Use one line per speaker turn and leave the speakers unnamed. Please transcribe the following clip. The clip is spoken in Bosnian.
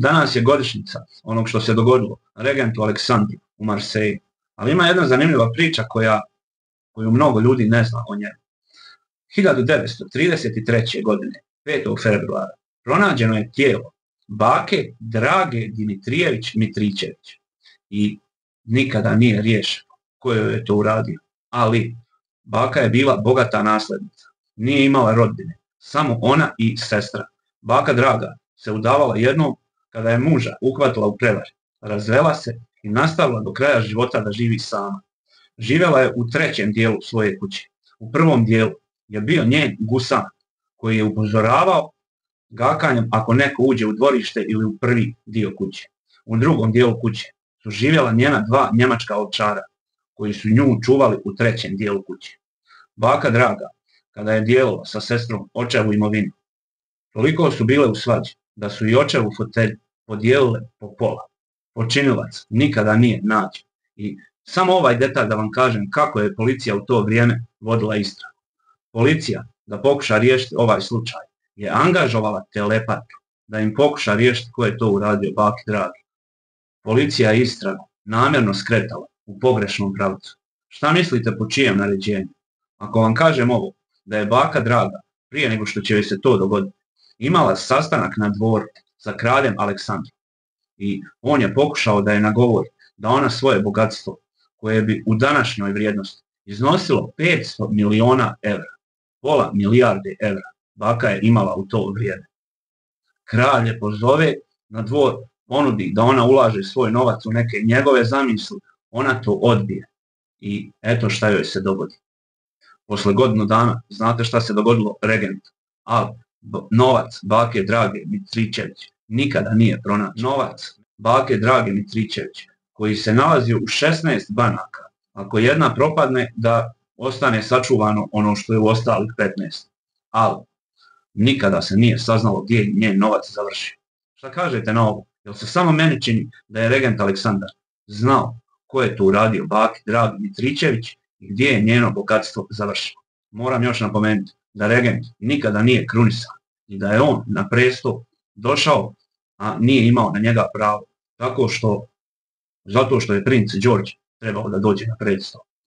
Danas je godišnjica onog što se dogodilo regentu Aleksandru u Marseji, ali ima jedna zanimljiva priča koju mnogo ljudi ne zna o njemu. 1933. godine, 5. februara, pronađeno je tijelo bake Drage Dimitrijević Mitričević i nikada nije riješeno ko joj je to uradio, ali baka je bila bogata naslednica, nije imala rodbine, samo ona i sestra. Baka Draga se udavala jednom kada je muža uhvatila u prevari, razvela se i nastavila do kraja života da živi sama. Živjela je u trećem dijelu svoje kuće. U prvom dijelu je bio njen gusan koji je upozoravao gakanjem ako neko uđe u dvorište ili u prvi dio kuće. U drugom dijelu kuće su živjela njena dva njemačka ovčara koji su nju čuvali u trećem dijelu kuće. Baka Draga, kada je dijelila sa sestrom očevu imovinu, toliko su bile u svađi da su i očevu fotelj podijelile po pola. Počinilac nikada nije nađen. I samo ovaj detalj da vam kažem kako je policija u to vrijeme vodila istragu. Policija, da pokuša riješiti ovaj slučaj, je angažovala telepatu da im pokuša riješiti ko je to uradio baki Dragi. Policija je istragu namjerno skretala u pogrešnom pravcu. Šta mislite po čijem naređenju? Ako vam kažem ovo, da je baka Draga, prije nego što će joj se to dogoditi, imala sastanak na dvoru sa kraljem Aleksandrom i on je pokušao da je nagovori da ona svoje bogatstvo, koje bi u današnjoj vrijednosti iznosilo 500 miliona evra, pola milijarde evra, baka je imala u to vrijeme. Kralj je pozove na dvor, ponudi da ona ulaže svoj novac u neke njegove zamisli, ona to odbije. I eto šta joj se dogodi. Posle godinu dana, znate šta se dogodilo regentu? Ali novac bake Drage Mitričević nikada nije pronađen. Novac bake Drage Mitričević koji se nalazio u 16 banaka, ako jedna propadne da ostane sačuvano ono što je u ostalih 15. Ali nikada se nije saznalo gdje je njen novac završio. Šta kažete na ovo? Jel se samo meni čini da je regent Aleksandar znao ko je to uradio baki Dragi Mitričević i gdje je njeno bogatstvo završilo? Moram još napomenuti da regent nikada nije krunisan i da je on na presto došao, a nije imao na njega pravo, zato što je princ Đorđe trebao da dođe na presto.